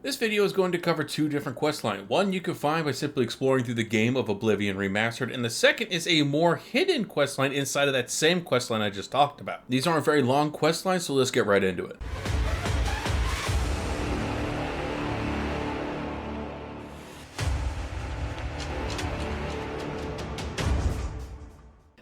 This video is going to cover two different questlines. One you can find by simply exploring through the game of Oblivion Remastered, and the second is a more hidden questline inside of that same questline I just talked about. These aren't very long questlines, so let's get right into it.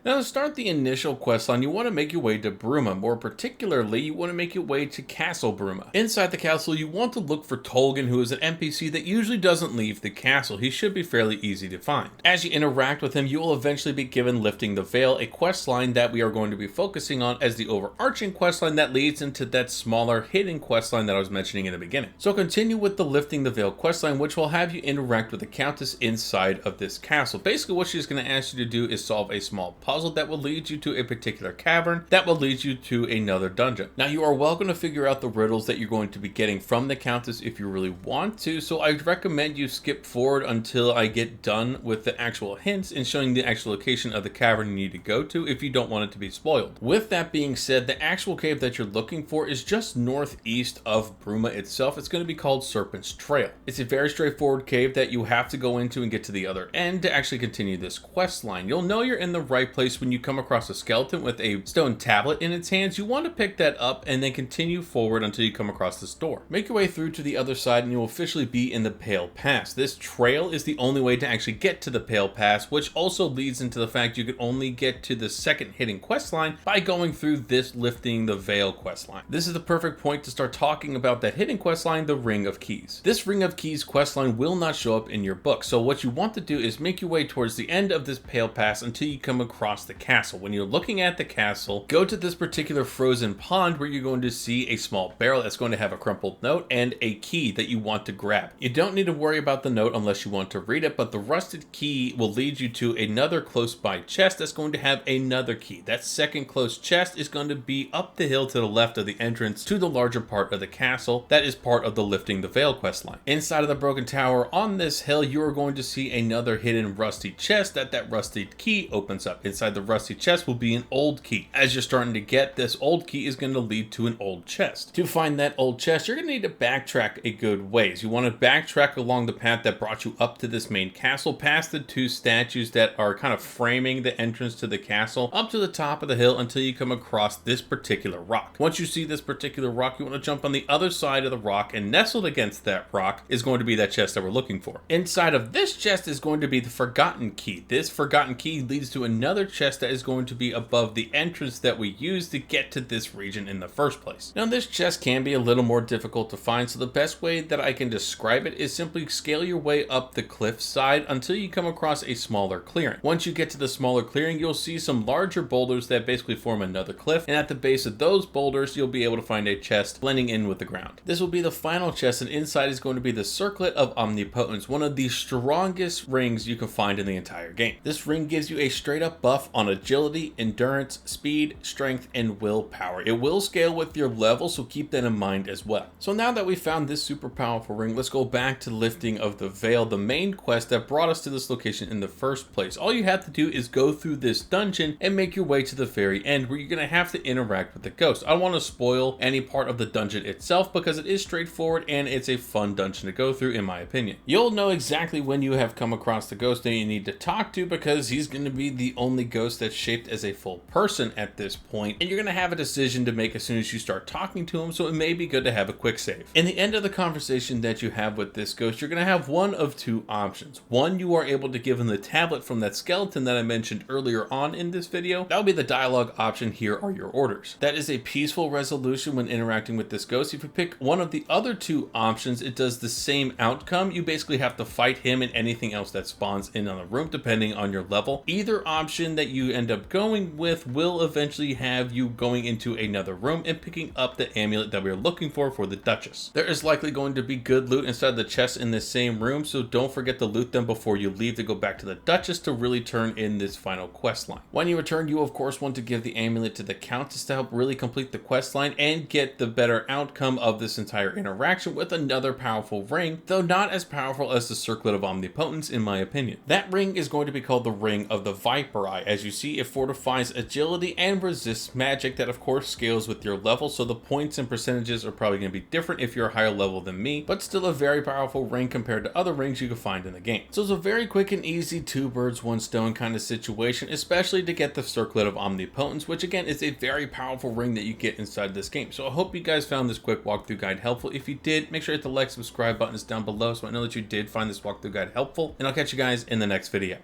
Now to start the initial questline, you want to make your way to Bruma. More particularly, you want to make your way to Castle Bruma. Inside the castle, you want to look for Tolgan, who is an NPC that usually doesn't leave the castle. He should be fairly easy to find. As you interact with him, you will eventually be given Lifting the Veil, a questline that we are going to be focusing on as the overarching questline that leads into that smaller hidden questline that I was mentioning in the beginning. So continue with the Lifting the Veil questline, which will have you interact with the Countess inside of this castle. Basically, what she's going to ask you to do is solve a small puzzle that will lead you to a particular cavern that will lead you to another dungeon. Now you are welcome to figure out the riddles that you're going to be getting from the Countess if you really want to, so I'd recommend you skip forward until I get done with the actual hints and showing the actual location of the cavern you need to go to if you don't want it to be spoiled. With that being said, the actual cave that you're looking for is just northeast of Bruma itself. It's going to be called Serpent's Trail. It's a very straightforward cave that you have to go into and get to the other end to actually continue this quest line. You'll know you're in the right place when you come across a skeleton with a stone tablet in its hands. You want to pick that up and then continue forward until you come across this door. Make your way through to the other side and you will officially be in the Pale Pass. This trail is the only way to actually get to the Pale Pass, which also leads into the fact you can only get to the second hidden quest line by going through this Lifting the Veil quest line. This is the perfect point to start talking about that hidden quest line, the Ring of Keys. This Ring of Keys quest line will not show up in your book, so what you want to do is make your way towards the end of this Pale Pass until you come across the castle. When you're looking at the castle, go to this particular frozen pond where you're going to see a small barrel that's going to have a crumpled note and a key that you want to grab. You don't need to worry about the note unless you want to read it, but the rusted key will lead you to another close by chest that's going to have another key. That second close chest is going to be up the hill to the left of the entrance to the larger part of the castle that is part of the Lifting the Veil questline. Inside of the broken tower on this hill, you are going to see another hidden rusty chest that rusty key opens up. Inside the rusty chest will be an old key. As you're starting to get, this old key is going to lead to an old chest. To find that old chest, you're going to need to backtrack a good ways. You want to backtrack along the path that brought you up to this main castle, past the two statues that are kind of framing the entrance to the castle, up to the top of the hill until you come across this particular rock. Once you see this particular rock, you want to jump on the other side of the rock, and nestled against that rock is going to be that chest that we're looking for. Inside of this chest is going to be the Forgotten Key. This Forgotten Key leads to another chest that is going to be above the entrance that we use to get to this region in the first place. Now this chest can be a little more difficult to find, so the best way that I can describe it is simply scale your way up the cliff side until you come across a smaller clearing. Once you get to the smaller clearing, you'll see some larger boulders that basically form another cliff, and at the base of those boulders you'll be able to find a chest blending in with the ground. This will be the final chest, and inside is going to be the Circlet of Omnipotence, one of the strongest rings you can find in the entire game. This ring gives you a straight up buff on agility, endurance, speed, strength, and willpower. It will scale with your level, so keep that in mind as well. So now that we found this super powerful ring, let's go back to Lifting of the Veil, the main quest that brought us to this location in the first place. All you have to do is go through this dungeon and make your way to the very end where you're going to have to interact with the ghost. I don't want to spoil any part of the dungeon itself because it is straightforward and it's a fun dungeon to go through in my opinion. You'll know exactly when you have come across the ghost that you need to talk to because he's going to be the only ghost that's shaped as a full person at this point, and you're going to have a decision to make as soon as you start talking to him, so it may be good to have a quick save. In the end of the conversation that you have with this ghost, you're going to have one of two options. One, you are able to give him the tablet from that skeleton that I mentioned earlier on in this video. That will be the dialogue option. Here are your orders. That is a peaceful resolution when interacting with this ghost. If you pick one of the other two options, it does the same outcome. You basically have to fight him and anything else that spawns in on the room depending on your level. Either option that you end up going with will eventually have you going into another room and picking up the amulet that we're looking for the Duchess. There is likely going to be good loot inside the chests in this same room, so don't forget to loot them before you leave to go back to the Duchess to really turn in this final quest line. When you return, you of course want to give the amulet to the Countess to help really complete the quest line and get the better outcome of this entire interaction with another powerful ring, though not as powerful as the Circlet of Omnipotence in my opinion. That ring is going to be called the Ring of the Viper Eye. As you see, it fortifies agility and resists magic that of course scales with your level, so the points and percentages are probably going to be different if you're a higher level than me, but still a very powerful ring compared to other rings you can find in the game. So it's a very quick and easy 2 birds 1 stone kind of situation, especially to get the Circlet of Omnipotence, which again is a very powerful ring that you get inside this game. So I hope you guys found this quick walkthrough guide helpful. If you did, make sure to hit the like, subscribe buttons down below so I know that you did find this walkthrough guide helpful, and I'll catch you guys in the next video.